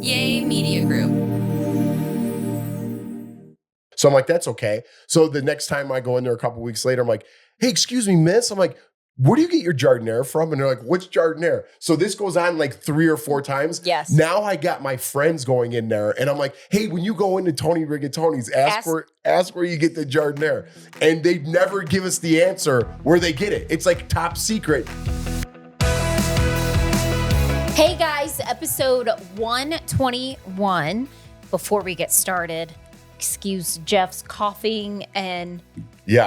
Yay Media Group. So I'm like, that's okay. So the next time I go in there a couple weeks later, I'm like, hey, excuse me, miss. I'm like, where do you get your Giardiniera from? And they're like, what's Giardiniera? So this goes on like 3 or 4 times. Yes. Now I got my friends going in there and I'm like, hey, when you go into Tony Rigatoni's, ask where you get the Giardiniera. And they never give us the answer where they get it. It's like top secret. Hey guys, episode 121. Before we get started, excuse Jeff's coughing and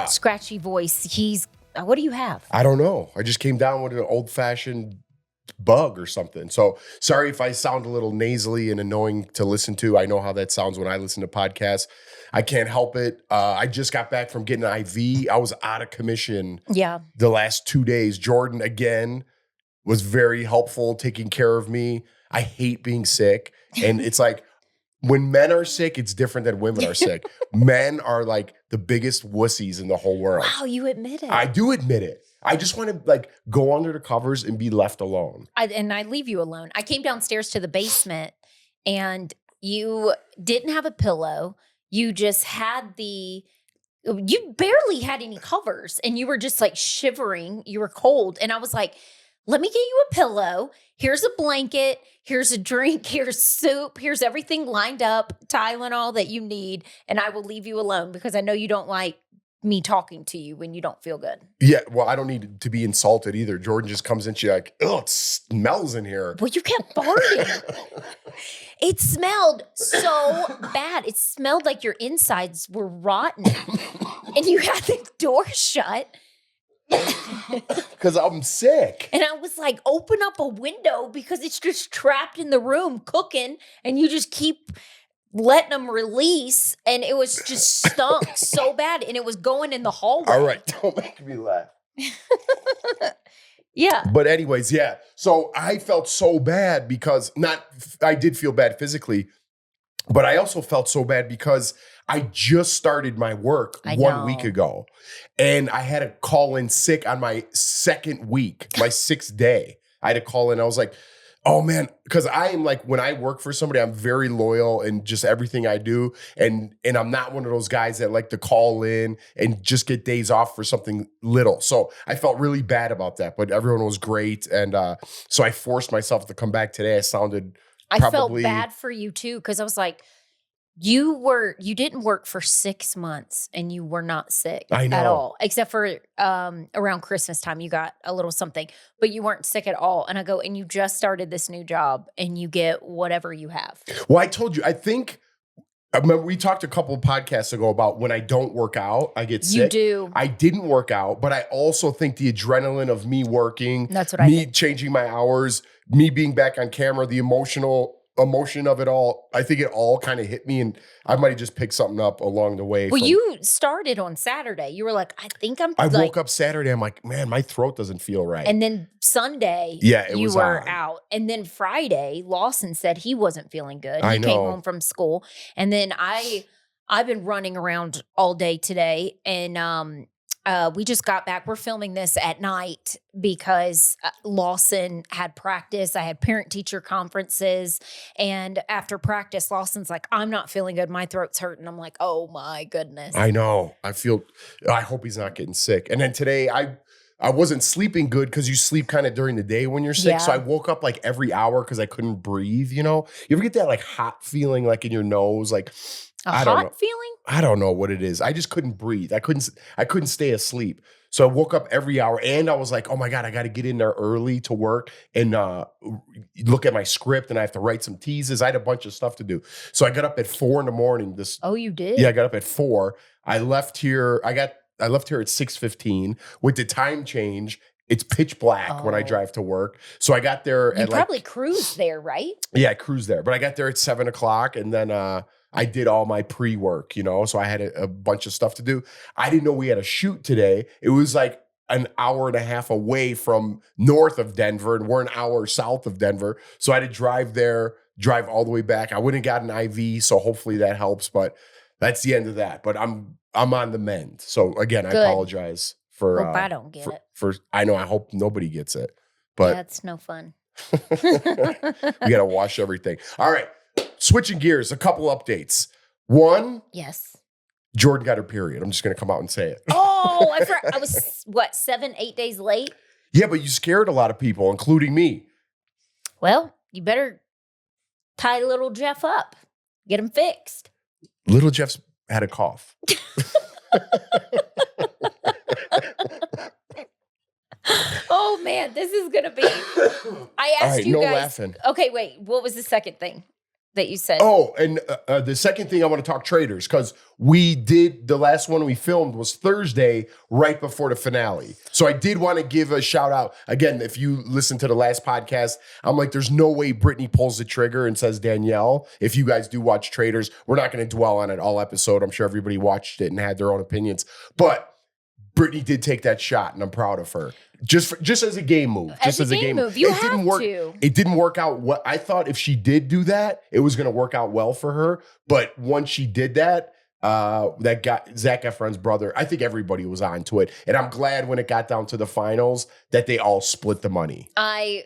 scratchy voice. What do you have? I don't know. I just came down with an old-fashioned bug or something. So sorry if I sound a little nasally and annoying to listen to. I know how that sounds when I listen to podcasts. I can't help it. I just got back from getting an IV. I was out of commission the last 2 days. Jordan, again, was very helpful taking care of me. I hate being sick. And it's like, when men are sick, it's different than women are sick. Men are like the biggest wussies in the whole world. Wow, you admit it. I do admit it. I just want to like go under the covers and be left alone. I leave you alone. I came downstairs to the basement and you didn't have a pillow. You just had you barely had any covers and you were just like shivering. You were cold. And I was like, let me get you a pillow. Here's a blanket. Here's a drink. Here's soup. Here's everything lined up, Tylenol that you need. And I will leave you alone because I know you don't like me talking to you when you don't feel good. Yeah, well, I don't need to be insulted either. Jordan just comes in, she's like, oh, it smells in here. Well, you kept farting. It smelled so bad. It smelled like your insides were rotten. And you had the door shut. Because I'm sick. And I was like, open up a window because it's just trapped in the room cooking and you just keep letting them release. And it was just stunk so bad and it was going in the hallway. All right, don't make me laugh. Yeah. But anyways, yeah. So I felt so bad because I did feel bad physically, but I also felt so bad because I just started my work 1 week ago and I had to call in sick on my second week, my 6th day. I had to call in. I was like, oh man, because I am like, when I work for somebody, I'm very loyal in just everything I do. And I'm not one of those guys that like to call in and just get days off for something little. So I felt really bad about that, but everyone was great. And so I forced myself to come back today. I felt bad for you too, because I was like, you didn't work for 6 months and you were not sick at all, except for around Christmas time, you got a little something, but you weren't sick at all. And I go, and you just started this new job and you get whatever you have. Well, I told you, I remember we talked a couple of podcasts ago about when I don't work out, I get sick. You do. I didn't work out, but I also think the adrenaline of me working, that's what me changing my hours, me being back on camera, the emotion of it all, I think it all kind of hit me and I might have just picked something up along the way. Well, you started on Saturday. You were like, I think I woke up Saturday. I'm like, man, my throat doesn't feel right. And then Sunday, you were out. And then Friday, Lawson said he wasn't feeling good. He came home from school. And then I've been running around all day today and we just got back. We're filming this at night because Lawson had practice. I had parent-teacher conferences. And after practice, Lawson's like, I'm not feeling good. My throat's hurting. I'm like, oh my goodness. I know. I hope he's not getting sick. And then today, I wasn't sleeping good because you sleep kind of during the day when you're sick. Yeah. So I woke up like every hour because I couldn't breathe, you know? You ever get that like hot feeling like in your nose? Like I don't know. Feeling? I don't know what it is. I just couldn't breathe. I couldn't stay asleep. So I woke up every hour and I was like, oh my God, I got to get in there early to work and look at my script and I have to write some teases. I had a bunch of stuff to do. So I got up at 4 a.m. Oh, you did? Yeah, I got up at 4. I left here. I left here at 6:15 with the time change. It's pitch black when I drive to work. So I got there You probably cruised there, right? Yeah, I cruised there. But I got there at 7 o'clock and then I did all my pre-work, you know, so I had a bunch of stuff to do. I didn't know we had a shoot today. It was like an hour and a half away from north of Denver, and we're an hour south of Denver. So I had to drive there, drive all the way back. I wouldn't have got an IV, so hopefully that helps. But that's the end of that. But I'm on the mend. So again, Good. I apologize for. Hope I don't get it. I know. I hope nobody gets it. But that's no fun. we got to wash everything. All right. switching gears, a couple updates. One, Yes. Jordan got her period. I'm just going to come out and say it. Oh, I was, 7-8 days late? Yeah, but you scared a lot of people, including me. Well, you better tie little Jeff up. Get him fixed. Little Jeff's had a cough. Oh, man, this is going to be. I asked you no guys. Laughing. Okay, wait. What was the second thing that you said? Oh, and the second thing I want to talk Traitors, because we did, the last one we filmed was Thursday, right before the finale. So I did want to give a shout out. Again, if you listen to the last podcast, I'm like, there's no way Brittany pulls the trigger and says Danielle. If you guys do watch Traitors, we're not going to dwell on it all episode. I'm sure everybody watched it and had their own opinions. But Brittany did take that shot, and I'm proud of her. Just as a game move. Just as a game move. You it didn't work. to. It didn't work out. What I thought if she did do that, it was going to work out well for her. But once she did that, that got Zac Efron's brother. I think everybody was onto it, and I'm glad when it got down to the finals that they all split the money. I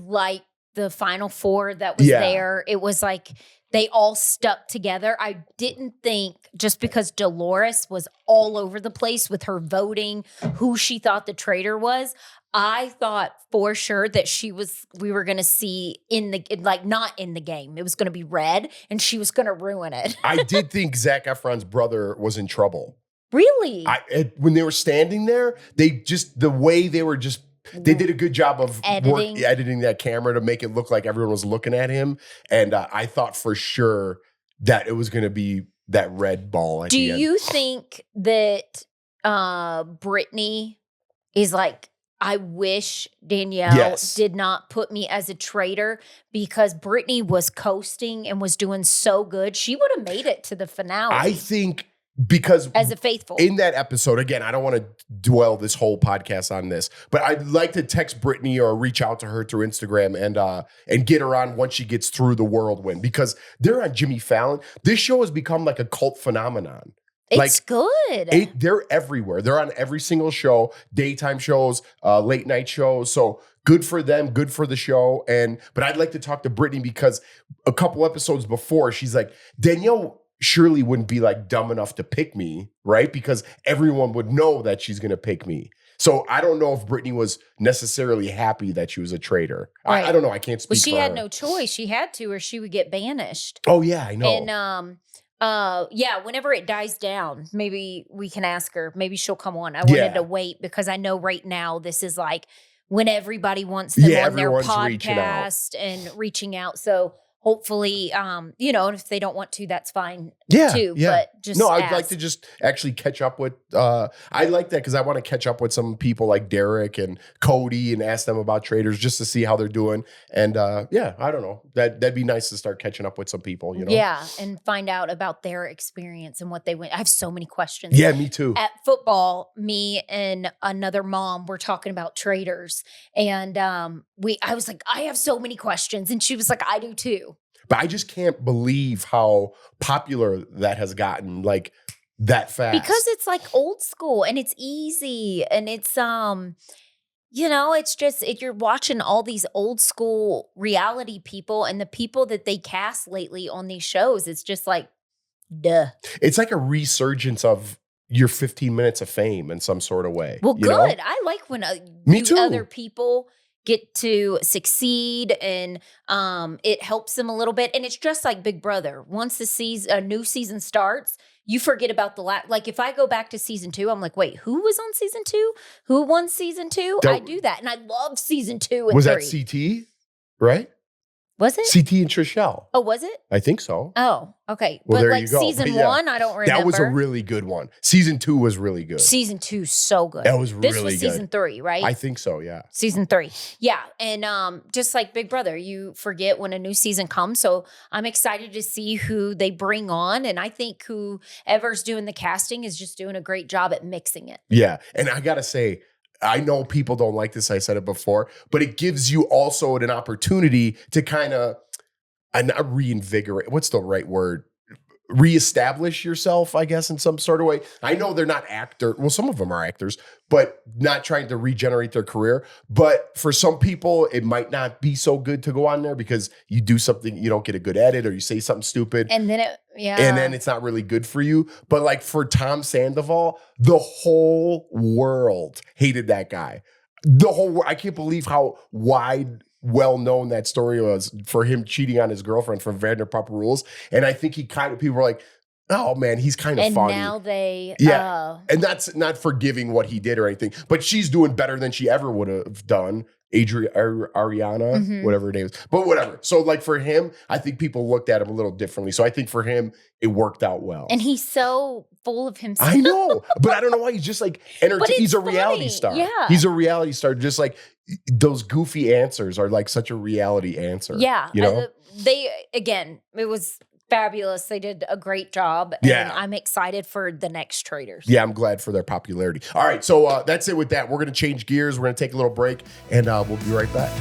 like the final four that was there. It was like they all stuck together. I didn't think just because Dolores was all over the place with her voting, who she thought the traitor was. I thought for sure that we were going to see not in the game. It was going to be red and she was going to ruin it. I did think Zac Efron's brother was in trouble. Really? When they were standing there, they did a good job of editing that camera to make it look like everyone was looking at him. And I thought for sure that it was going to be that red ball. Do you think that Brittany is like, I wish Danielle did not put me as a traitor, because Brittany was coasting and was doing so good. She would have made it to the finale. I think because as a faithful in that episode, again, I don't want to dwell this whole podcast on this, but I'd like to text Brittany or reach out to her through Instagram and get her on once she gets through the whirlwind, because they're on Jimmy Fallon. This show has become like a cult phenomenon. It's good. They're everywhere. They're on every single show, daytime shows, late night shows. So good for them, good for the show. But I'd like to talk to Brittany, because a couple episodes before, she's like, Danielle surely wouldn't be like dumb enough to pick me, right? Because everyone would know that she's going to pick me. So I don't know if Brittany was necessarily happy that she was a traitor. Right. I don't know. I can't speak for her. She had no choice. She had to, or she would get banished. Oh yeah, I know. And whenever it dies down, maybe we can ask her. Maybe she'll come on. I wanted to wait, because I know right now this is like when everybody wants them on their podcast and reaching out. So hopefully, if they don't want to, that's fine too. Yeah. But just I'd like to just actually catch up with, I like that because I want to catch up with some people like Derek and Cody and ask them about Traitors just to see how they're doing. And I don't know. That'd be nice to start catching up with some people, Yeah, and find out about their experience and what they went. I have so many questions. Yeah, me too. At football, me and another mom were talking about Traitors. And I was like, I have so many questions. And she was like, I do too. But I just can't believe how popular that has gotten, like that fast. Because it's like old school and it's easy and it's it's just you're watching all these old school reality people and the people that they cast lately on these shows. It's just like, duh. It's like a resurgence of your 15 minutes of fame in some sort of way. Well, good. I like when Me too. Other people get to succeed and it helps them a little bit. And it's just like Big Brother. Once a new season starts, you forget about the last. Like if I go back to season 2, I'm like, wait, who was on season 2? Who won season 2? I do that. And I love season 2 and 3. Was that CT, right? Was it? CT and Trishelle. Oh, was it? I think so. Oh, okay. Well, but there like you go. season 1, I don't remember. That was a really good one. Season 2 was really good. Season 2 so good. That was really good. This was season 3, right? I think so, yeah. Season 3. Yeah. And just like Big Brother, you forget when a new season comes. So I'm excited to see who they bring on. And I think whoever's doing the casting is just doing a great job at mixing it. Yeah. And I got to say, I know people don't like this. I said it before, but it gives you also an opportunity to kind of not reinvigorate. What's the right word? reestablish yourself, I guess, in some sort of way. I know they're not well, some of them are actors, but not trying to regenerate their career. But for some people, it might not be so good to go on there because you do something, you don't get a good at it, or you say something stupid. And then it's not really good for you. But like for Tom Sandoval, the whole world hated that guy. I can't believe how well known that story was for him cheating on his girlfriend from Vanderpump Rules. And I think people were like, oh man, he's kind of funny. And now and that's not forgiving what he did or anything, but she's doing better than she ever would have done. Ariana, whatever her name is, but whatever. So like for him, I think people looked at him a little differently. So I think for him, it worked out well. And he's so full of himself. I know, but I don't know why he's just like he's a reality star. Yeah. He's a reality star. Just like those goofy answers are like such a reality answer. Yeah. You know, it was fabulous. They did a great job. And I'm excited for the next Traitors. Yeah, I'm glad for their popularity. All right, so that's it with that. We're going to change gears. We're going to take a little break, and we'll be right back.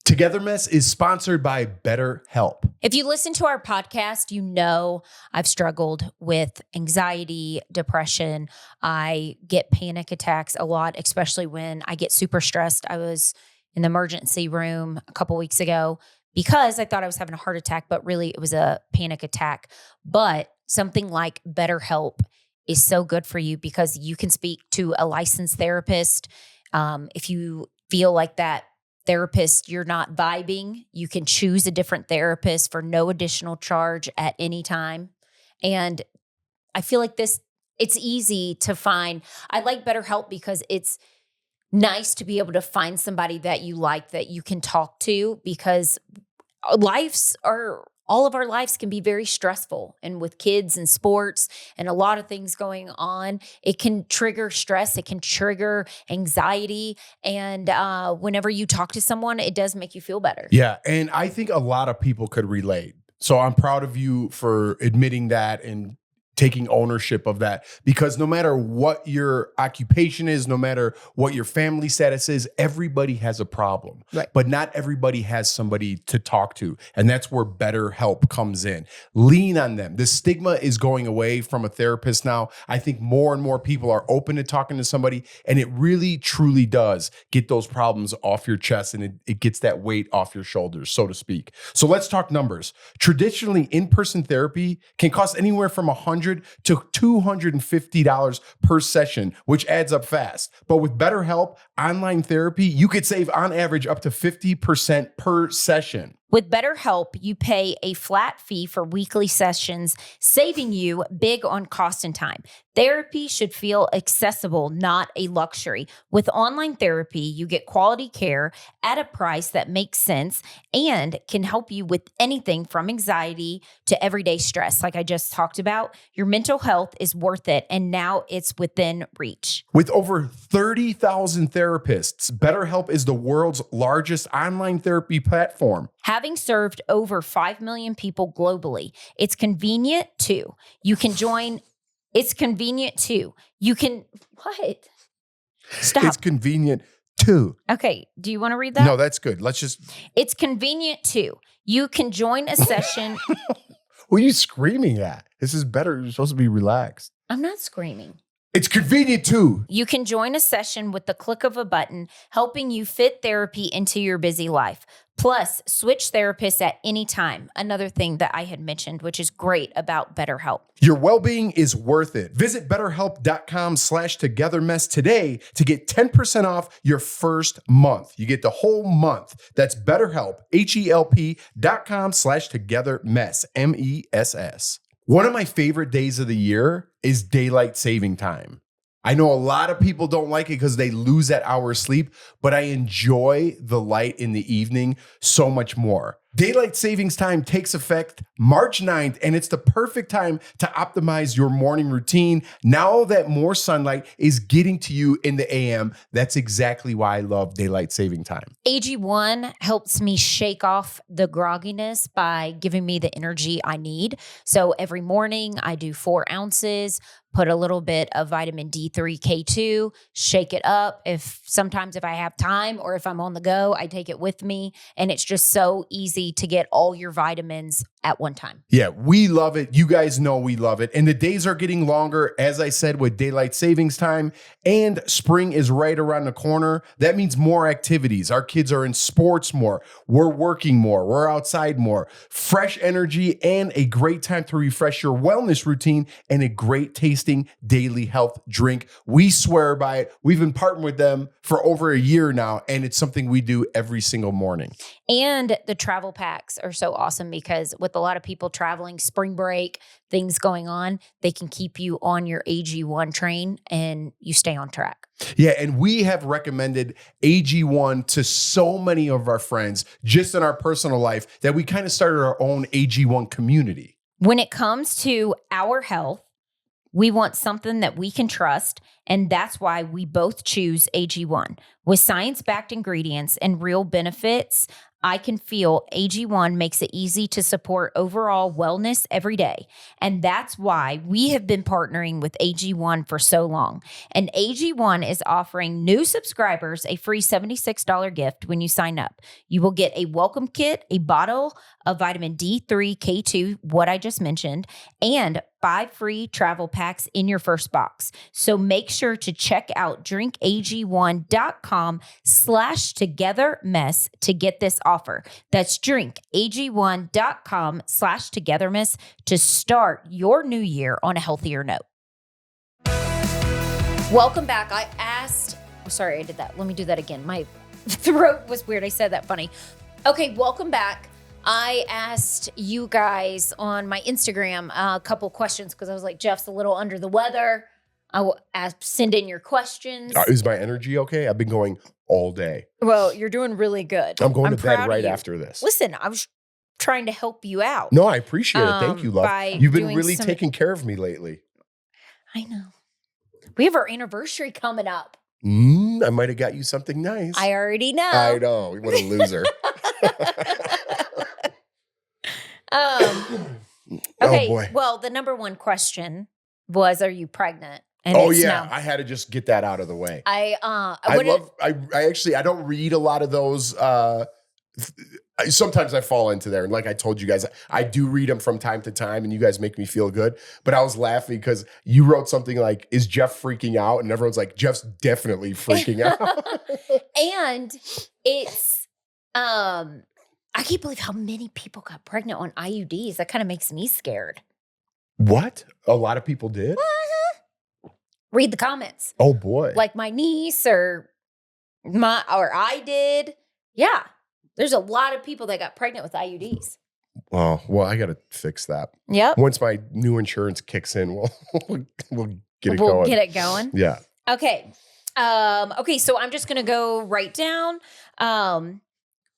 Togethermess is sponsored by BetterHelp. If you listen to our podcast, you know I've struggled with anxiety, depression. I get panic attacks a lot, especially when I get super stressed. I was in the emergency room a couple weeks ago because I thought I was having a heart attack, but really it was a panic attack. But something like BetterHelp is so good for you because you can speak to a licensed therapist. If you feel like that therapist, you're not vibing, you can choose a different therapist for no additional charge at any time. And I feel like it's easy to find. I like BetterHelp because it's nice to be able to find somebody that you like, that you can talk to, because all of our lives can be very stressful, and with kids and sports and a lot of things going on, it can trigger stress. It can trigger anxiety. And whenever you talk to someone, it does make you feel better. Yeah. And I think a lot of people could relate. So I'm proud of you for admitting that and taking ownership of that, because no matter what your occupation is, no matter what your family status is, everybody has a problem, right? But not everybody has somebody to talk to. And that's where BetterHelp comes in. Lean on them. The stigma is going away from a therapist now. I think more and more people are open to talking to somebody, and it really, truly does get those problems off your chest, and it gets that weight off your shoulders, so to speak. So let's talk numbers. Traditionally, in-person therapy can cost anywhere from $100 to $250 per session, which adds up fast. But with BetterHelp online therapy, you could save on average up to 50% per session. With BetterHelp, you pay a flat fee for weekly sessions, saving you big on cost and time. Therapy should feel accessible, not a luxury. With online therapy, you get quality care at a price that makes sense and can help you with anything from anxiety to everyday stress. Like I just talked about, your mental health is worth it, and now it's within reach. With over 30,000 therapists, BetterHelp is the world's largest online therapy platform. Having served over 5 million people globally, it's convenient too. It's convenient too. What? Stop. It's convenient too. Okay. Do you want to read that? No, that's good. It's convenient too. You can join a session. Who are you screaming at? This is better. You're supposed to be relaxed. I'm not screaming. It's convenient too. You can join a session with the click of a button, helping you fit therapy into your busy life. Plus, switch therapists at any time. Another thing that I had mentioned, which is great about BetterHelp. Your well-being is worth it. Visit BetterHelp.com/Togethermess today to get 10% off your first month. You get the whole month. That's BetterHelp, HELP.com/Togethermess, MESS. One of my favorite days of the year is daylight saving time. I know a lot of people don't like it because they lose that hour of sleep, but I enjoy the light in the evening so much more. Daylight savings time takes effect March 9th, and it's the perfect time to optimize your morning routine. Now that more sunlight is getting to you in the AM, that's exactly why I love daylight saving time. AG1 helps me shake off the grogginess by giving me the energy I need. So every morning I do 4 ounces, put a little bit of vitamin D3, K2, shake it up. Sometimes if I have time or if I'm on the go, I take it with me, and it's just so easy easy to get all your vitamins at one time. Yeah, we love it. You guys know we love it. And the days are getting longer, as I said, with daylight savings time, and spring is right around the corner. That means more activities. Our kids are in sports more. We're working more. We're outside more. Fresh energy and a great time to refresh your wellness routine and a great tasting daily health drink. We swear by it. We've been partnering with them for over a year now, and it's something we do every single morning. And the travel packs are so awesome because with a lot of people traveling, spring break, things going on, they can keep you on your AG1 train and you stay on track. Yeah, and we have recommended AG1 to so many of our friends just in our personal life that we kind of started our own AG1 community. When it comes to our health, we want something that we can trust, and that's why we both choose AG1. With science-backed ingredients and real benefits, I can feel AG1 makes it easy to support overall wellness every day. And that's why we have been partnering with AG1 for so long. And AG1 is offering new subscribers a free $76 gift when you sign up. You will get a welcome kit, a bottle of vitamin D3, K2, what I just mentioned, and 5 free travel packs in your first box. So make sure to check out drinkag1.com/togetherness to get this offer. That's drinkag1.com/togetherness to start your new year on a healthier note. Welcome back. Sorry, I did that. Let me do that again. My throat was weird. I said that funny. Okay, welcome back. I asked you guys on my Instagram a couple questions because I was like, Jeff's a little under the weather. I will send in your questions. Is my energy okay? I've been going all day. Well, you're doing really good. I'm going to bed right after this. Listen, I was trying to help you out. No, I appreciate it. Thank you, love. You've been really taking care of me lately. I know. We have our anniversary coming up. I might have got you something nice. I already know. I know. What a loser. Okay. Oh boy. Well, the number one question was, are you pregnant? And no. I had to just get that out of the way. I don't read a lot of those. Sometimes I fall into there. And like I told you guys, I do read them from time to time and you guys make me feel good. But I was laughing because you wrote something like, is Jeff freaking out? And everyone's like, Jeff's definitely freaking out. And it's, I can't believe how many people got pregnant on IUDs. That kind of makes me scared. What? A lot of people did? Read the comments. Oh boy. Like my niece or I did. Yeah. There's a lot of people that got pregnant with IUDs. Oh, well, I got to fix that. Yep. Once my new insurance kicks in, we'll get it going. We'll get it going. Yeah. Okay. So I'm just going to go right down.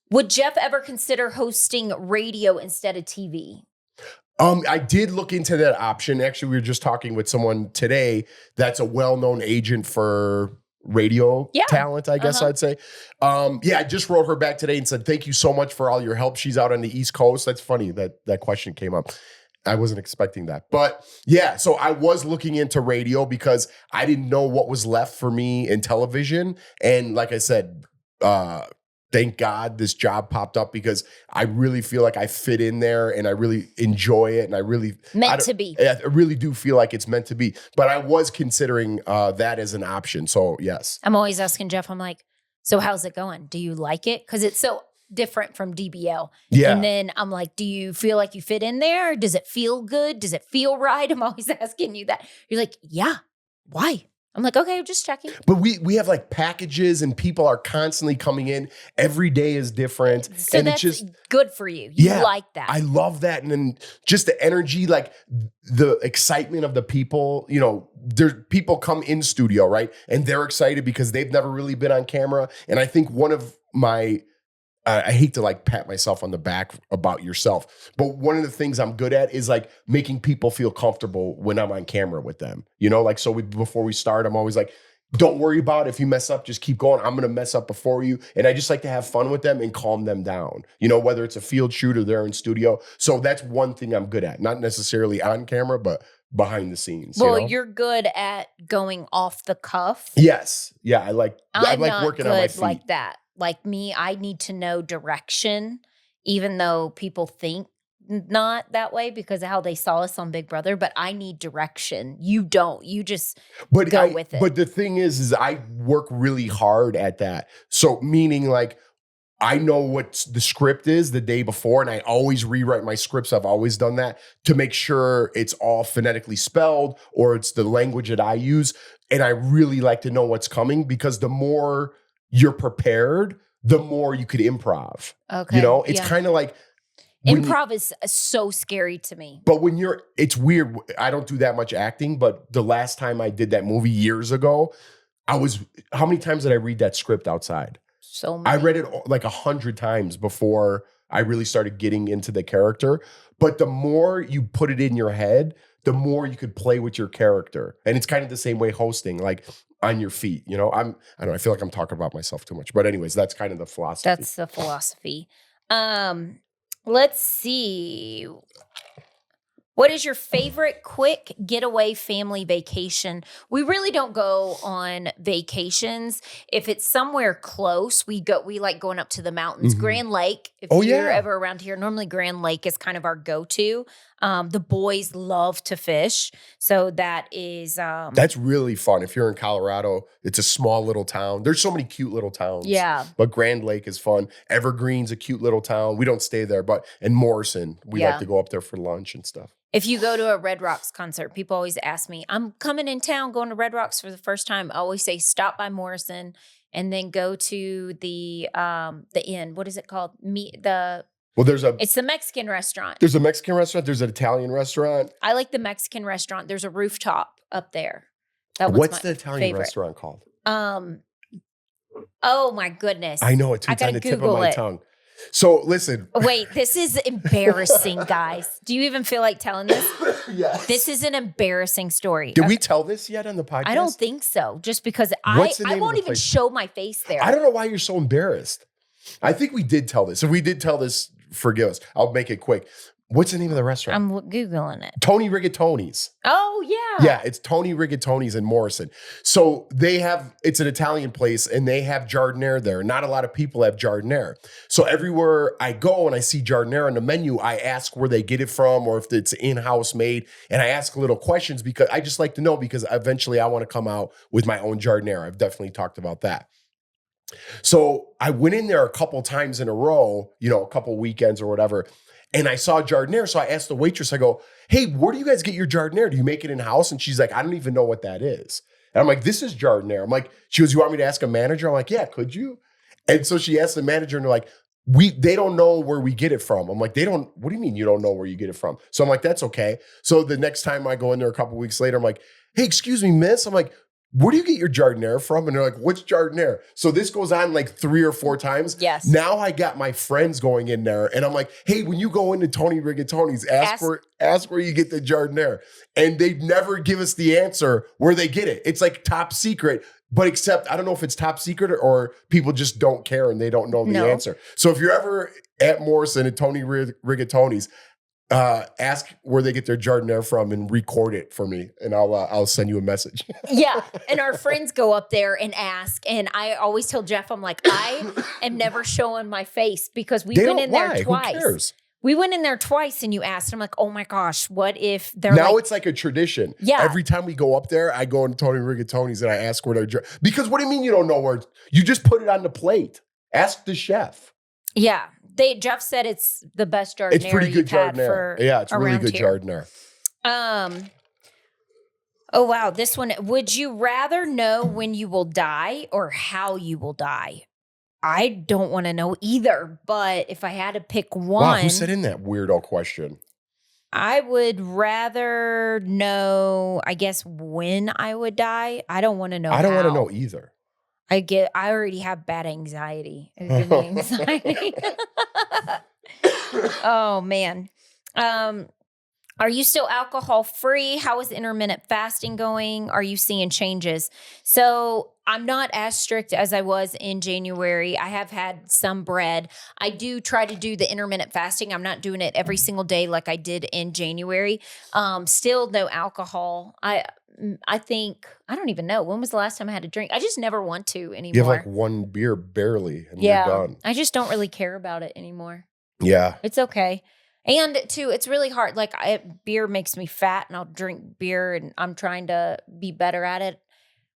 Would Jeff ever consider hosting radio instead of TV? I did look into that option. Actually, we were just talking with someone today that's a well-known agent for radio talent, I guess I'd say. I just wrote her back today and said, thank you so much for all your help. She's out on the East Coast. That's funny that question came up. I wasn't expecting that. But yeah, so I was looking into radio because I didn't know what was left for me in television. And like I said, thank God this job popped up because I really feel like I fit in there and I really enjoy it. And I really really do feel like it's meant to be. But I was considering that as an option. So yes. I'm always asking Jeff, I'm like, so how's it going? Do you like it? Because it's so different from DBL. Yeah. And then I'm like, do you feel like you fit in there? Does it feel good? Does it feel right? I'm always asking you that. You're like, yeah. Why? I'm like, okay, just checking. But we have like packages and people are constantly coming in. Every day is different. So and that's it's just good for you. You like that. I love that. And then just the energy, like the excitement of the people, you know, there's people come in studio, right? And they're excited because they've never really been on camera. And I think one of my I hate to like pat myself on the back about yourself, but one of the things I'm good at is like making people feel comfortable when I'm on camera with them. You know, like before we start, I'm always like, don't worry about it. If you mess up, just keep going. I'm going to mess up before you. And I just like to have fun with them and calm them down, you know, whether it's a field shoot or they're in studio. So that's one thing I'm good at, not necessarily on camera, but behind the scenes. Well, you know? You're good at going off the cuff. Yes. Yeah. I like working on my feet. Like that. Like me, I need to know direction even though people think not that way because of how they saw us on Big Brother, but I need direction. You don't. You just go with it. But the thing is I work really hard at that. So meaning like I know what the script is the day before, and I always rewrite my scripts. I've always done that to make sure it's all phonetically spelled or it's the language that I use. And I really like to know what's coming because the more you're prepared, the more you could improv. Okay. You know, it's kind of like improv is so scary to me. But it's weird. I don't do that much acting, but the last time I did that movie years ago, how many times did I read that script outside? So many. I read it like 100 times before I really started getting into the character. But the more you put it in your head, the more you could play with your character. And it's kind of the same way hosting, like on your feet. You know, I don't know. I feel like I'm talking about myself too much. But anyways, that's kind of the philosophy. That's the philosophy. Let's see. What is your favorite quick getaway family vacation? We really don't go on vacations. If it's somewhere close, we like going up to the mountains. Mm-hmm. Grand Lake, if you're ever around here, normally Grand Lake is kind of our go-to. The boys love to fish. So that is... that's really fun. If you're in Colorado, it's a small little town. There's so many cute little towns. Yeah. But Grand Lake is fun. Evergreen's a cute little town. We don't stay there, but in Morrison, we like to go up there for lunch and stuff. If you go to a Red Rocks concert, people always ask me, I'm coming in town, going to Red Rocks for the first time. I always say, stop by Morrison and then go to the inn. What is it called? It's the Mexican restaurant. There's a Mexican restaurant. There's an Italian restaurant. I like the Mexican restaurant. There's a rooftop up there. What's the Italian restaurant called? Oh my goodness. I know it's on the tip of my tongue. So listen. Wait, this is embarrassing, guys. Do you even feel like telling this? Yes. This is an embarrassing story. Did we tell this yet on the podcast? I don't think so. Just because I won't even show my face there. I don't know why you're so embarrassed. I think we did tell this. If we did tell this, forgive us. I'll make it quick. What's the name of the restaurant? I'm Googling it. Tony Rigatoni's. Oh, yeah. Yeah, it's Tony Rigatoni's in Morrison. So it's an Italian place and they have Giardiniera there. Not a lot of people have Giardiniera. So everywhere I go and I see Giardiniera on the menu, I ask where they get it from or if it's in-house made. And I ask little questions because I just like to know because eventually I want to come out with my own Giardiniera. I've definitely talked about that. So I went in there a couple times in a row, a couple weekends or whatever. And I saw Giardiniera, so I asked the waitress, I go, hey, where do you guys get your Giardiniera? Do you make it in-house? And she's like, I don't even know what that is. And I'm like, this is Giardiniera. I'm like, she goes, you want me to ask a manager? I'm like, yeah, could you? And so she asked the manager, and they're like, they don't know where we get it from. I'm like, what do you mean you don't know where you get it from? So I'm like, that's okay. So the next time I go in there a couple weeks later, I'm like, hey, excuse me, miss. I'm like, where do you get your Giardiniera from? And they're like, what's Giardiniera? So this goes on like 3 or 4 times. Yes. Now I got my friends going in there and I'm like, hey, when you go into Tony Rigatoni's, ask where you get the Giardiniera. And they never give us the answer where they get it. It's like top secret, but except I don't know if it's top secret or people just don't care and they don't know the answer. So if you're ever at Morrison at Tony Rigatoni's, ask where they get their Giardiniera from and record it for me, and I'll send you a message. Yeah, and our friends go up there and ask, and I always tell Jeff, I'm like, I am never showing my face because we went in there twice. Who cares? We went in there twice, and you asked. I'm like, oh my gosh, what if they're now? It's like a tradition. Yeah. Every time we go up there, I go into Tony Rigatoni's and I ask where they're because what do you mean you don't know where? You just put it on the plate. Ask the chef. Yeah. Jeff said it's the best Giardiniera. It's pretty good Giardiniera. Yeah, it's really good Giardiniera. Oh wow, this one. Would you rather know when you will die or how you will die? I don't want to know either, but if I had to pick one, wow, who said in that weirdo question? I would rather know, I guess, when I would die. I don't want to know. I don't want to know either. I already have bad anxiety. It gives me anxiety. Oh man. Are you still alcohol free? How is intermittent fasting going? Are you seeing changes? So I'm not as strict as I was in January. I have had some bread. I do try to do the intermittent fasting. I'm not doing it every single day like I did in January. Still no alcohol. I think, I don't even know. When was the last time I had a drink? I just never want to anymore. You have like one beer barely and you're done. I just don't really care about it anymore. Yeah. It's okay. And too, it's really hard. Like beer makes me fat and I'll drink beer and I'm trying to be better at it.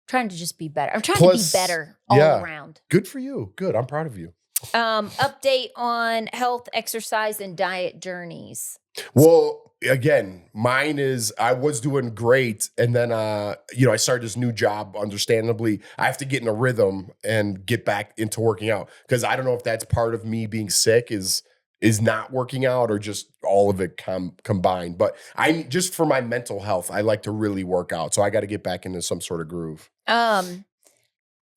Trying to just be better. I'm trying to be better all around. Good for you. Good. I'm proud of you. Update on health, exercise, and diet journeys. Well, again, mine is I was doing great. And then, I started this new job. Understandably, I have to get in a rhythm and get back into working out. Because I don't know if that's part of me being sick is not working out or just all of it combined. But I just for my mental health, I like to really work out. So I got to get back into some sort of groove.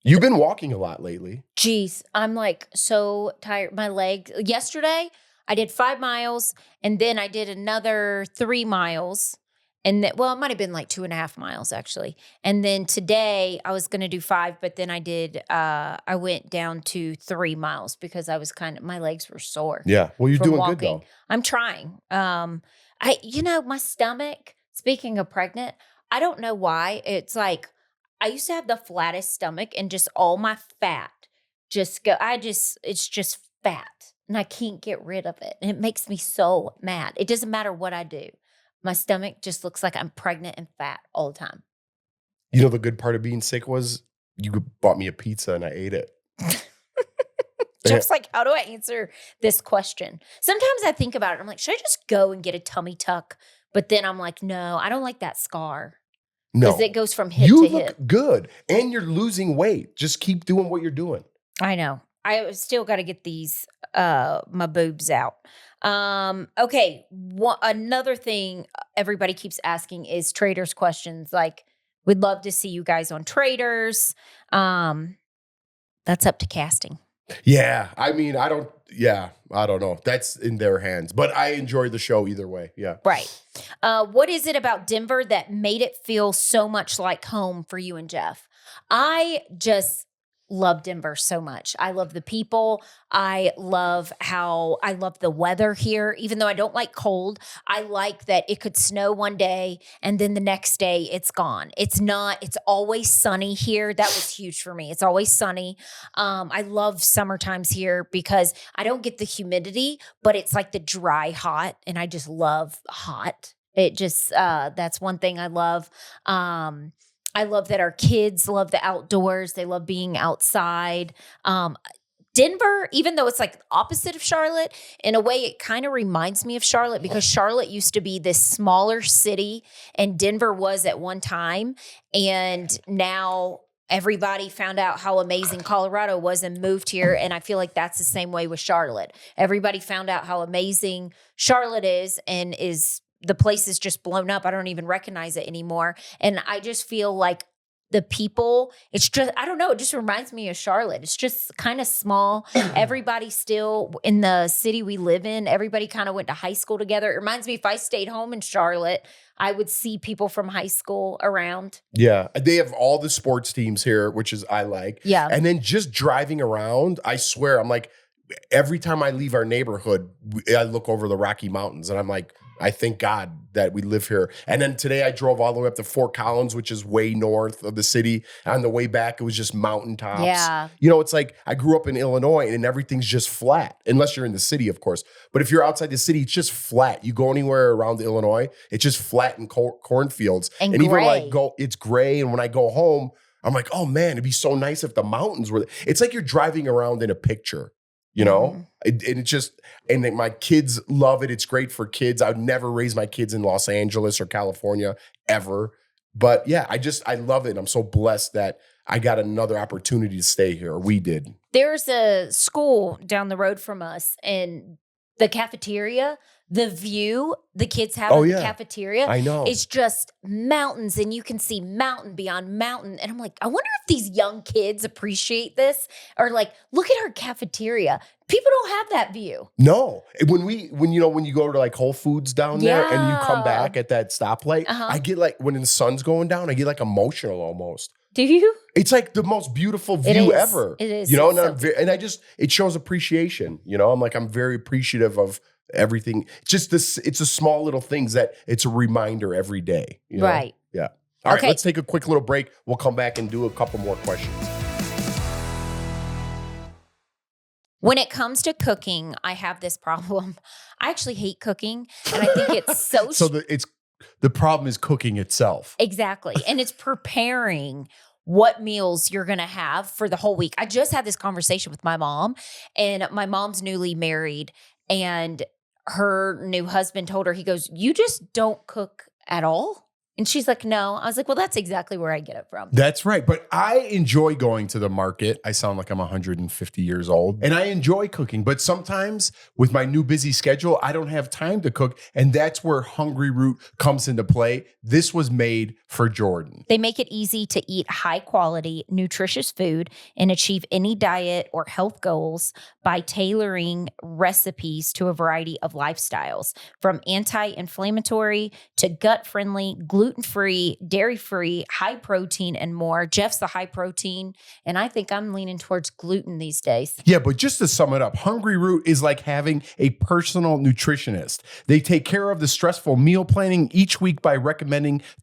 You've been walking a lot lately. Geez, I'm like so tired. My legs. Yesterday, I did 5 miles, and then I did another 3 miles. And it might have been like 2.5 miles actually. And then today I was going to do 5, but then I went down to 3 miles because I was my legs were sore. Yeah. Well, you're doing good though. I'm trying. My stomach, speaking of pregnant, I don't know why. It's like, I used to have the flattest stomach and just all my fat it's just fat and I can't get rid of it. And it makes me so mad. It doesn't matter what I do. My stomach just looks like I'm pregnant and fat all the time. You know, the good part of being sick was you bought me a pizza and I ate it. Jeff's like, how do I answer this question? Sometimes I think about it. I'm like, should I just go and get a tummy tuck? But then I'm like, no, I don't like that scar. No. Because it goes from hip to hip. You look good. And you're losing weight. Just keep doing what you're doing. I know. I still got to get these, my boobs out. Okay. Another thing everybody keeps asking is Traitors questions. Like, we'd love to see you guys on Traitors. That's up to casting. Yeah. I mean, I don't know. That's in their hands. But I enjoy the show either way. Yeah. Right. What is it about Denver that made it feel so much like home for you and Jeff? I just love Denver so much. I love the people. I love the weather here. Even though I don't like cold, I like that it could snow one day and then the next day it's gone. It's always sunny here. That was huge for me. It's always sunny. I love summer times here because I don't get the humidity, but it's like the dry hot and I just love hot. It just, that's one thing I love. I love that our kids love the outdoors. They love being outside. Denver, even though it's like the opposite of Charlotte, in a way, it kind of reminds me of Charlotte because Charlotte used to be this smaller city and Denver was at one time. And now everybody found out how amazing Colorado was and moved here. And I feel like that's the same way with Charlotte. Everybody found out how amazing Charlotte is and the place is just blown up. I don't even recognize it anymore. And I just feel like the people, it's just, I don't know, it just reminds me of Charlotte. It's just kind of small. Everybody still in the city we live in, everybody kind of went to high school together. It reminds me if I stayed home in Charlotte, I would see people from high school around. Yeah. They have all the sports teams here, which is I like. Yeah. And then just driving around, I swear, I'm like, every time I leave our neighborhood, I look over the Rocky Mountains and I'm like, I thank God that we live here. And then today I drove all the way up to Fort Collins, which is way north of the city. On the way back, it was just mountaintops. Yeah. You know, it's like I grew up in Illinois and everything's just flat, unless you're in the city, of course. But if you're outside the city, it's just flat. You go anywhere around Illinois, it's just flat and cornfields. And even gray. It's gray. And when I go home, I'm like, oh man, it'd be so nice if the mountains were. It's like you're driving around in a picture. You know, and my kids love it. It's great for kids. I would never raise my kids in Los Angeles or California ever. But yeah, I love it. I'm so blessed that I got another opportunity to stay here. We did. There's a school down the road from us and the cafeteria, the view the kids have in the cafeteria. I know. It's just mountains and you can see mountain beyond mountain. And I'm like, I wonder if these young kids appreciate this or like, look at our cafeteria. People don't have that view. No. When you go to like Whole Foods down there and you come back at that stoplight, I get like, when the sun's going down, I get like emotional almost. Do you? It's like the most beautiful view ever. It is. You know, it shows appreciation. You know, I'm very appreciative of everything. Just this, it's a small little things that it's a reminder every day. You know? Right. Yeah. All right, let's take a quick little break. We'll come back and do a couple more questions. When it comes to cooking, I have this problem. I actually hate cooking, and I think it's so the problem is cooking itself. Exactly. And it's preparing what meals you're going to have for the whole week. I just had this conversation with my mom, and my mom's newly married, and her new husband told her, he goes, "You just don't cook at all?" And she's like, "No." I was like, "Well, that's exactly where I get it from." That's right. But I enjoy going to the market. I sound like I'm 150 years old. And I enjoy cooking. But sometimes with my new busy schedule, I don't have time to cook. And that's where Hungry Root comes into play. This was made for Jordan. They make it easy to eat high quality, nutritious food and achieve any diet or health goals by tailoring recipes to a variety of lifestyles, from anti-inflammatory to gut-friendly, gluten-free, dairy-free, high protein, and more. Jeff's the high protein, and I think I'm leaning towards gluten these days. Yeah, but just to sum it up, Hungry Root is like having a personal nutritionist. They take care of the stressful meal planning each week by recommending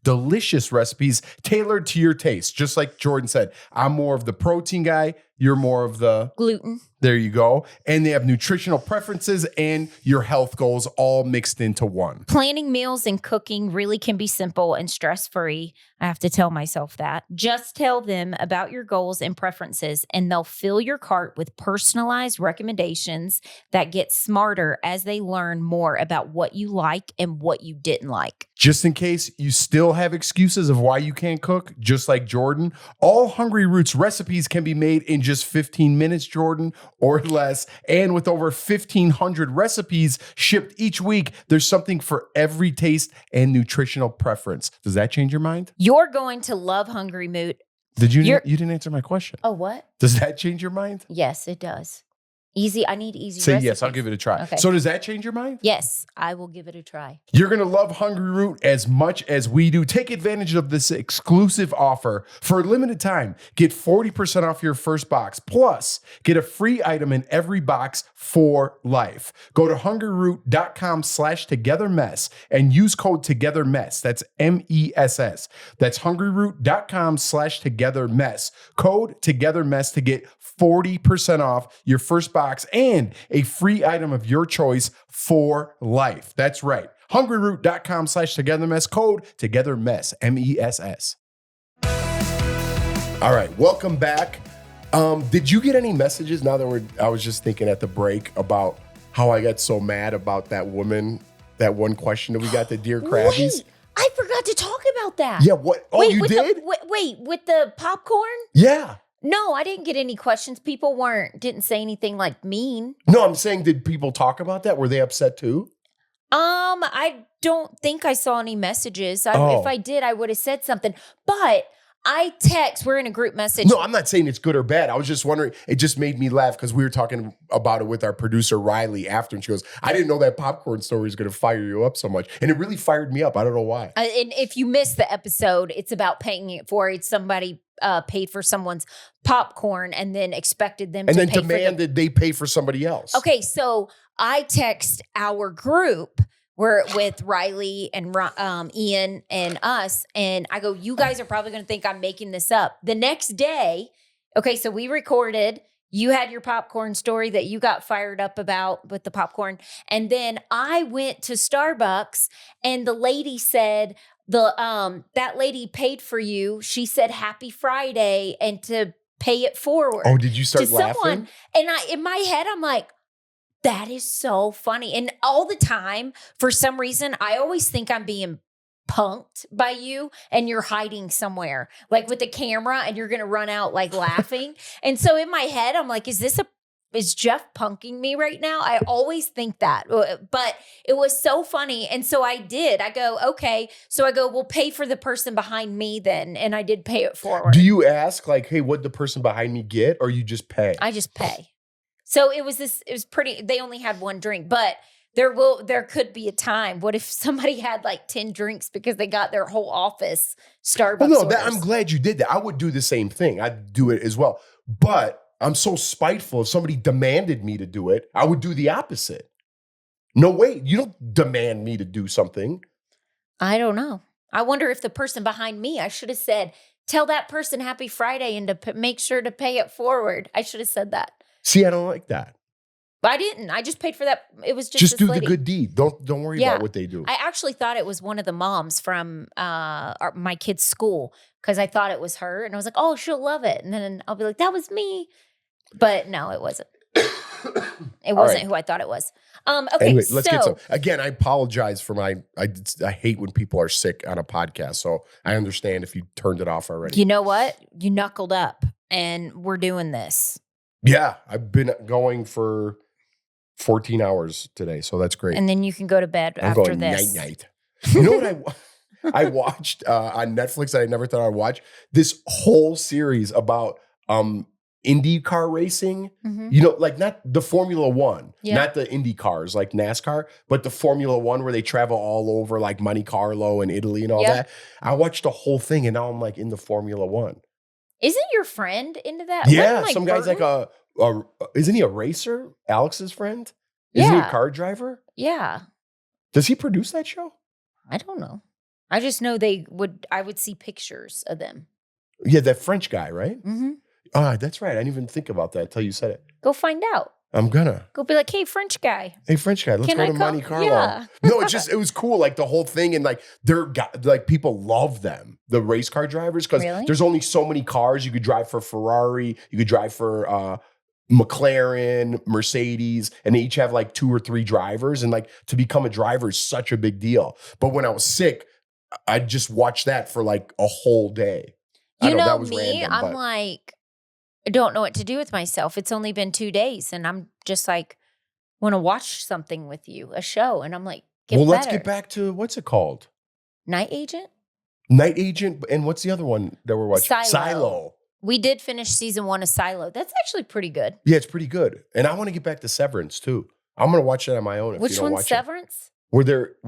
delicious recipes tailored to your taste. Just like Jordan said, I'm more of the protein guy. You're more of the gluten. There you go. And they have nutritional preferences and your health goals all mixed into one. Planning meals and cooking really can be simple and stress-free. I have to tell myself that. Just tell them about your goals and preferences, and they'll fill your cart with personalized recommendations that get smarter as they learn more about what you like and what you didn't like. Just in case you still have excuses of why you can't cook, just like Jordan, all Hungry Roots recipes can be made in just 15 minutes, Jordan, or less. And with over 1,500 recipes shipped each week, there's something for every taste and nutritional preference. Does that change your mind? You're going to love Hungry Root. You didn't answer my question. Oh, what? Does that change your mind? Yes, it does. Easy. I need easy Say recipes. yes, I'll give it a try. Okay. So does that change your mind? Yes, I will give it a try. You're going to love Hungry Root as much as we do. Take advantage of this exclusive offer. For a limited time, get 40% off your first box. Plus, get a free item in every box for life. Go to hungryroot.com/togetherness and use code Togethermess. That's MESS. That's hungryroot.com/togetherness. Code Togethermess to get 40% off your first box and a free item of your choice for life. That's right. hungryroot.com/togetherness, code Togethermess, MESS. All right, welcome back. Did you get any messages now that I was just thinking at the break about how I got so mad about that woman, that one question that we got, the Dear Crabbies? Wait, I forgot to talk about that. Yeah, what? Oh, you did? Wait, with the popcorn? Yeah. No, I didn't get any questions. People didn't say anything like mean. No, I'm saying, did people talk about that? Were they upset too? I don't think I saw any messages. If I did, I would have said something. But we're in a group message. No, I'm not saying it's good or bad. I was just wondering, it just made me laugh because we were talking about it with our producer, Riley, after, and she goes, I didn't know that popcorn story is going to fire you up so much. And it really fired me up. I don't know why. And if you missed the episode, it's about paying it for it. Somebody paid for someone's popcorn and then expected them and to then pay demanded they pay for somebody else. Okay, so I text our group. We're with Riley and Ian and us. And I go, you guys are probably going to think I'm making this up. The next day, okay, so we recorded. You had your popcorn story that you got fired up about with the popcorn. And then I went to Starbucks and the lady said, that lady paid for you. She said, Happy Friday, and to pay it forward. Oh, did you start laughing? Someone. And in my head, I'm like, that is so funny. And all the time, for some reason, I always think I'm being punked by you and you're hiding somewhere, like with the camera, and you're going to run out like laughing. And so in my head, I'm like, is Jeff punking me right now? I always think that, but it was so funny. And so I did. I go, okay. So I go, we'll pay for the person behind me then. And I did pay it forward. Do you ask like, hey, what'd the person behind me get? Or you just pay? I just pay. So it was pretty, they only had one drink, but there could be a time. What if somebody had like 10 drinks because they got their whole office Starbucks? Well, no, I'm glad you did that. I would do the same thing. I'd do it as well. But I'm so spiteful. If somebody demanded me to do it, I would do the opposite. No, wait, you don't demand me to do something. I don't know. I wonder if the person behind me, I should have said, tell that person Happy Friday and to make sure to pay it forward. I should have said that. See, I don't like that. I didn't. I just paid for that. It was Just this do lady. the good deed. Don't worry about what they do. I actually thought it was one of the moms from my kid's school because I thought it was her. And I was like, oh, she'll love it. And then I'll be like, that was me. But no, it wasn't. It wasn't who I thought it was. Okay, anyway, let's get some. Again, I apologize for I hate when people are sick on a podcast. So I understand if you turned it off already. You know what? You knuckled up and we're doing this. Yeah, I've been going for 14 hours today. So that's great. And then you can go to bed after this. Night. You know what I watched on Netflix that I never thought I'd watch? This whole series about Indy car racing, you know, like not the Formula One, not the Indy cars like NASCAR, but the Formula One where they travel all over like Monte Carlo and Italy and all that. I watched the whole thing and now I'm like in the Formula One. Isn't your friend into that? Yeah, some guy's like isn't he a racer? Alex's friend? Isn't he a car driver? Yeah. Does he produce that show? I don't know. I just know I would see pictures of them. Yeah, that French guy, right? Mm-hmm. That's right. I didn't even think about that until you said it. Go find out. I'm gonna. Go be like, hey, French guy. Hey, French guy, let's go to Monte Carlo. Yeah. No, it was cool. Like the whole thing. And like people love them, the race car drivers, because there's only so many cars. You could drive for Ferrari. You could drive for McLaren, Mercedes, and they each have like 2 or 3 drivers. And like to become a driver is such a big deal. But when I was sick, I just watched that for like a whole day. You know me, random, I'm like, I don't know what to do with myself. It's only been 2 days and I'm just like, want to watch something with you, a show. And I'm like, let's get back to, what's it called? Night Agent? Night Agent. And what's the other one that we're watching? Silo. We did finish season 1 of Silo. That's actually pretty good. Yeah, it's pretty good. And I want to get back to Severance too. I'm going to watch that on my own. Which one's Severance? Where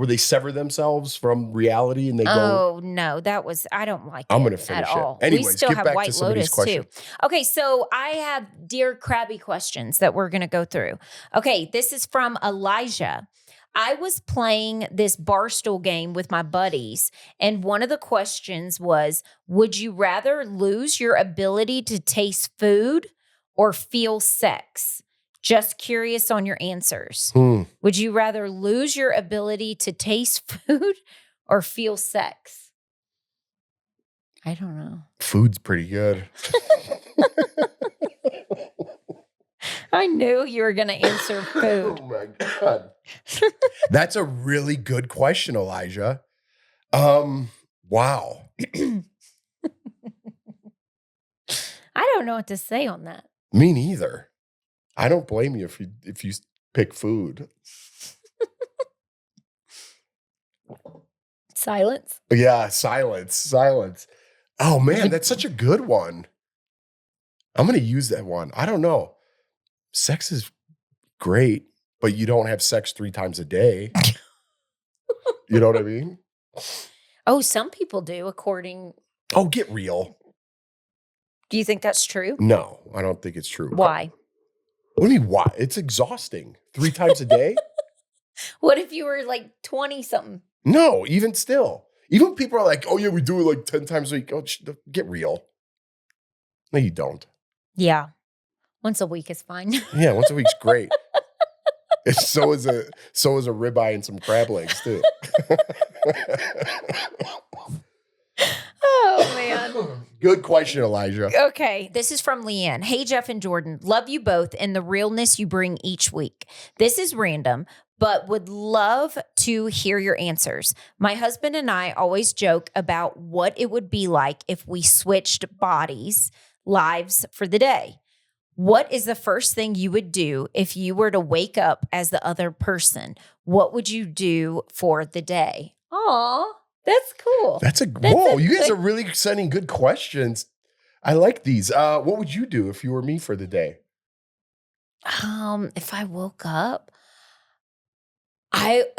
they sever themselves from reality and they go. Oh no, that was I don't like. I'm going to finish at it. all. Anyways, we still get have back White to somebody's Lotus question. too. Okay, so I have Dear Crabby questions that we're going to go through. Okay, this is from Elijah. I was playing this Barstool game with my buddies, and one of the questions was, would you rather lose your ability to taste food or feel sex? Just curious on your answers. Would you rather lose your ability to taste food or feel sex? I don't know. Food's pretty good. I knew you were going to answer food. Oh my God. That's a really good question, Elijah. Wow. I don't know what to say on that. Me neither. I don't blame you if you pick food. Silence. Yeah, silence. Oh man, that's such a good one. I'm going to use that one. I don't know. Sex is great, but you don't have sex 3 times a day. You know what I mean? Oh, some people do, according. Oh, get real. Do you think that's true? No, I don't think it's true. Why? What do you mean, why? It's exhausting. 3 times a day? What if you were like 20-something? No, even still. Even people are like, oh, yeah, we do it like 10 times a week. Oh, get real. No, you don't. Yeah. Once a week is fine. Yeah, once a week's great. So is a ribeye and some crab legs, too. Oh, man. Good question, Elijah. Okay. This is from Leanne. Hey, Jeff and Jordan. Love you both and the realness you bring each week. This is random, but would love to hear your answers. My husband and I always joke about what it would be like if we switched lives for the day. What is the first thing you would do if you were to wake up as the other person? What would you do for the day? Aw. That's cool. Whoa, you guys are really sending good questions. I like these. What would you do if you were me for the day? If I woke up,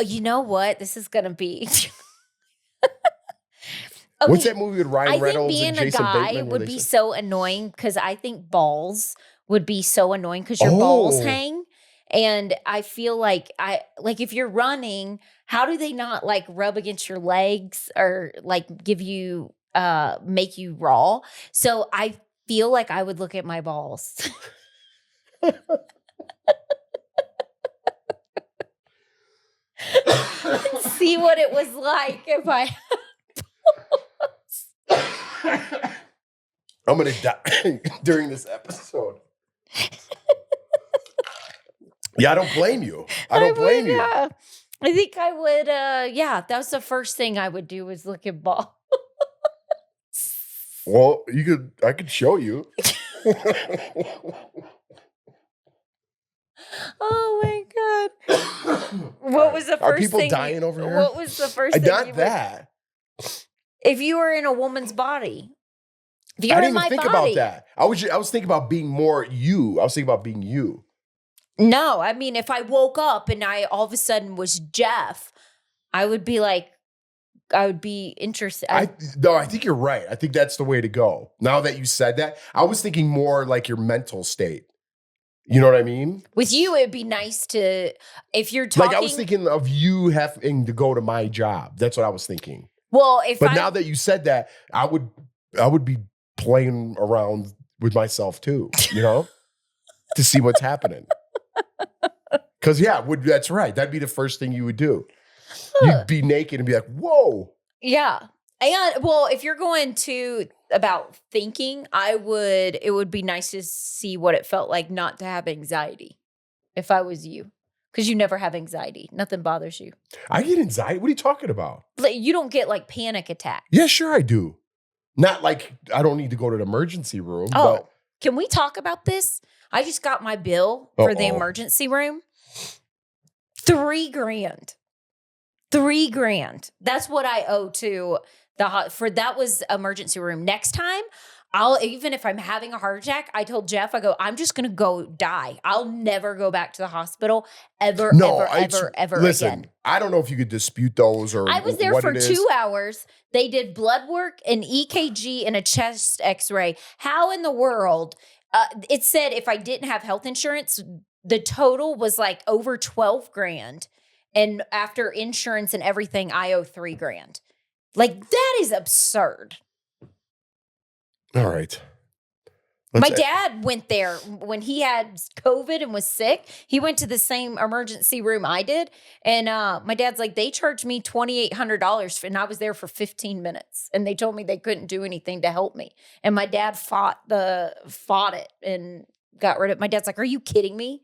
you know what? This is going to be. Okay. What's that movie with Ryan Reynolds and Jason Bateman? Being a guy would be so annoying because I think balls would be so annoying because your balls hang. And I feel like if you're running, how do they not like rub against your legs or like give you make you raw? So I feel like I would look at my balls. see what it was like if I. I'm going to die during this episode. Yeah, I don't blame you. I don't blame you. I think I would, that was the first thing I would do was look at balls. Well, I could show you. Oh my God. What was the first thing? Are people dying over here? What was the first thing? Not that. If you were in a woman's body. If you I were didn't in my even think body. about that. I was thinking about being more you. I was thinking about being you. No, I mean, if I woke up and I all of a sudden was Jeff, I would be interested. I think you're right. I think that's the way to go. Now that you said that, I was thinking more like your mental state. You know what I mean? With you, it'd be nice to, if you're talking. Like I was thinking of you having to go to my job. That's what I was thinking. Well, but now that you said that, I would be playing around with myself too, you know, to see what's happening. Because that's right. That'd be the first thing you would do. You'd be naked and be like, whoa. Yeah. And well, if you're going to about thinking, it would be nice to see what it felt like not to have anxiety if I was you. Because you never have anxiety. Nothing bothers you. I get anxiety. What are you talking about? Like, you don't get like panic attacks. Yeah, sure I do. Not like I don't need to go to the emergency room. Oh, but can we talk about this? I just got my bill for the emergency room. $3,000. $3,000. That's what I owe to that was emergency room. Next time, even if I'm having a heart attack, I told Jeff, I'm just going to go die. I'll never go back to the hospital ever listen, again. I don't know if you could dispute those or I was there for 2 hours. They did blood work, an EKG, and a chest x-ray. How in the world? It said if I didn't have health insurance, the total was like over $12,000. And after insurance and everything, I owe $3,000. Like, that is absurd. All right. My dad went there when he had COVID and was sick. He went to the same emergency room I did. And my dad's like, they charged me $2,800 and I was there for 15 minutes. And they told me they couldn't do anything to help me. And my dad fought it and got rid of it. My dad's like, are you kidding me?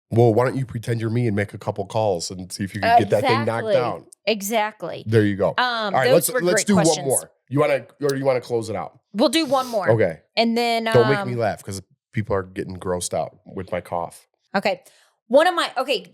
Well, why don't you pretend you're me and make a couple calls and see if you can get that thing knocked down? Exactly. There you go. All right, let's do questions. One more. You want to close it out? We'll do one more. Okay. And then don't make me laugh because people are getting grossed out with my cough. Okay.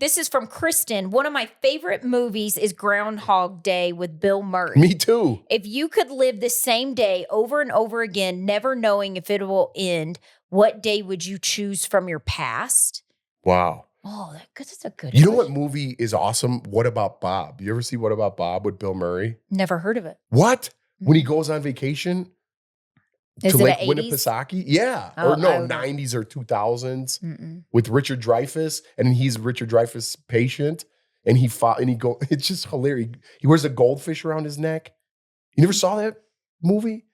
This is from Kristen. One of my favorite movies is Groundhog Day with Bill Murray. Me too. If you could live the same day over and over again, never knowing if it will end, what day would you choose from your past? Wow. Oh, that's a good You know what movie is awesome? What About Bob? You ever see What About Bob with Bill Murray? Never heard of it. What? When he goes on vacation to Lake Winnipesaukee? Yeah. Oh, or no, 90s or 2000s with Richard Dreyfuss. And he's Richard Dreyfuss' patient. And it's just hilarious. He wears a goldfish around his neck. You never saw that movie?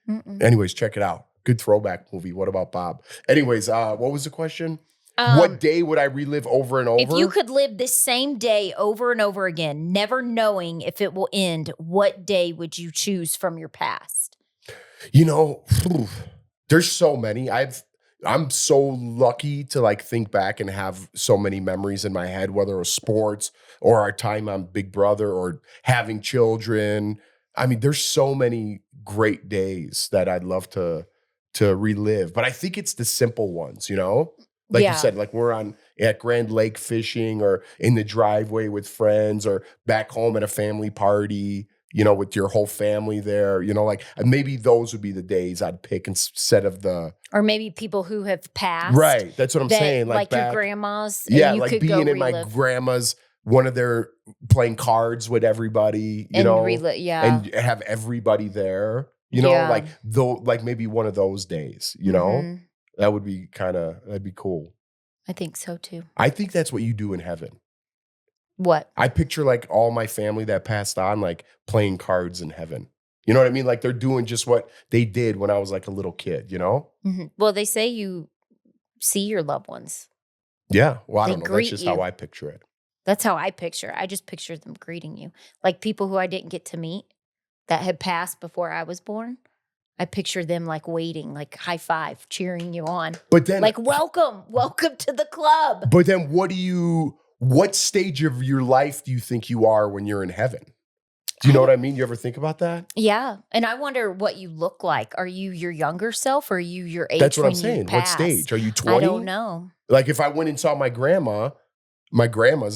Anyways, check it out. Good throwback movie. What About Bob? Anyways, what was the question? What day would I relive over and over? If you could live the same day over and over again, never knowing if it will end, what day would you choose from your past? You know, there's so many. I'm so lucky to like think back and have so many memories in my head, whether it was sports or our time on Big Brother or having children. I mean, there's so many great days that I'd love to relive, but I think it's the simple ones, you know? Like you said, like we're at Grand Lake fishing or in the driveway with friends or back home at a family party, you know, with your whole family there, you know, like maybe those would be the days I'd pick instead of or maybe people who have passed. Right. That's what I'm saying. Like your grandma's. Yeah. Like being in my grandma's, one of their playing cards with everybody, you know, and have everybody there, you know, like maybe one of those days, you know. That would be that'd be cool. I think so too. I think that's what you do in heaven. What? I picture like all my family that passed on, like playing cards in heaven. You know what I mean? Like they're doing just what they did when I was like a little kid, you know? Well, they say you see your loved ones. Yeah. Well, I don't know. That's just how I picture it. That's how I picture. I just picture them greeting you. Like people who I didn't get to meet that had passed before I was born. I picture them like waiting, like high five, cheering you on. But then like, welcome to the club. But then what stage of your life do you think you are when you're in heaven? Do you know what I mean? You ever think about that? Yeah. And I wonder what you look like. Are you your younger self or are you your age? That's what when I'm saying. You What pass? stage? Are you 20? I don't know. Like if I went and saw my grandma's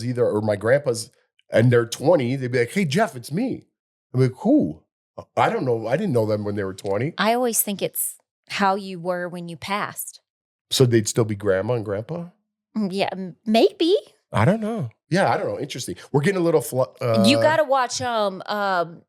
either, or my grandpa's, and they're 20, they'd be like, hey, Jeff, it's me. I'm like, who? I don't know. I didn't know them when they were 20. I always think it's how you were when you passed. So they'd still be grandma and grandpa? Yeah, maybe. I don't know. Yeah, I don't know. Interesting. We're getting a little... you got to watch the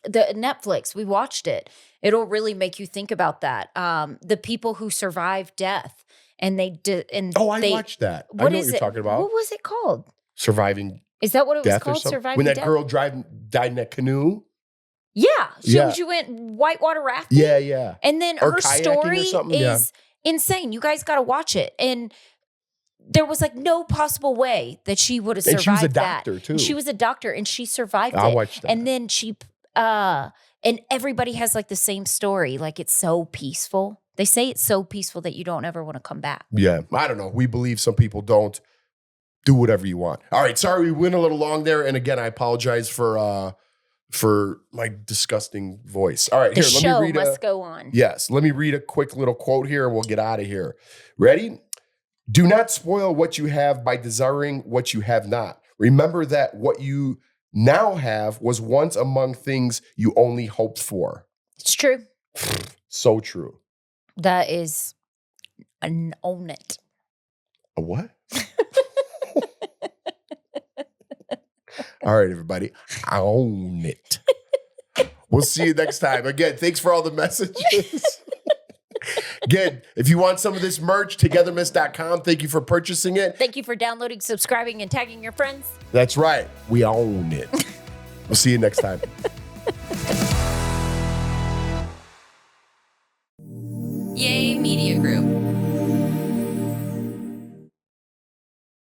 Netflix. We watched it. It'll really make you think about that. The people who survived death. And they did... I watched that. I know what you're talking about. What was it called? Surviving Is that what it was Death called? Surviving When that Death? girl died in that canoe? Yeah. Yeah. She went whitewater rafting. Yeah, yeah. And then Or her kayaking story or something? is insane. You guys got to watch it. And there was like no possible way that she would have survived that. And she was a doctor too. She was a doctor and she survived it. I watched that. And then and everybody has like the same story. Like it's so peaceful. They say it's so peaceful that you don't ever want to come back. Yeah. I don't know. We believe some people don't. Do whatever you want. All right. Sorry, we went a little long there. And again, I apologize for my disgusting voice. All right. The here, show let me read must go on. Yes. Let me read a quick little quote here and we'll get out of here. Ready? Do not spoil what you have by desiring what you have not. Remember that what you now have was once among things you only hoped for. It's true. So true. That is an own it. A what? All right, everybody. I own it. We'll see you next time. Again, thanks for all the messages. Again, if you want some of this merch, Togethermess.com. Thank you for purchasing it. Thank you for downloading, subscribing, and tagging your friends. That's right. We own it. We'll see you next time. Yay Media Group.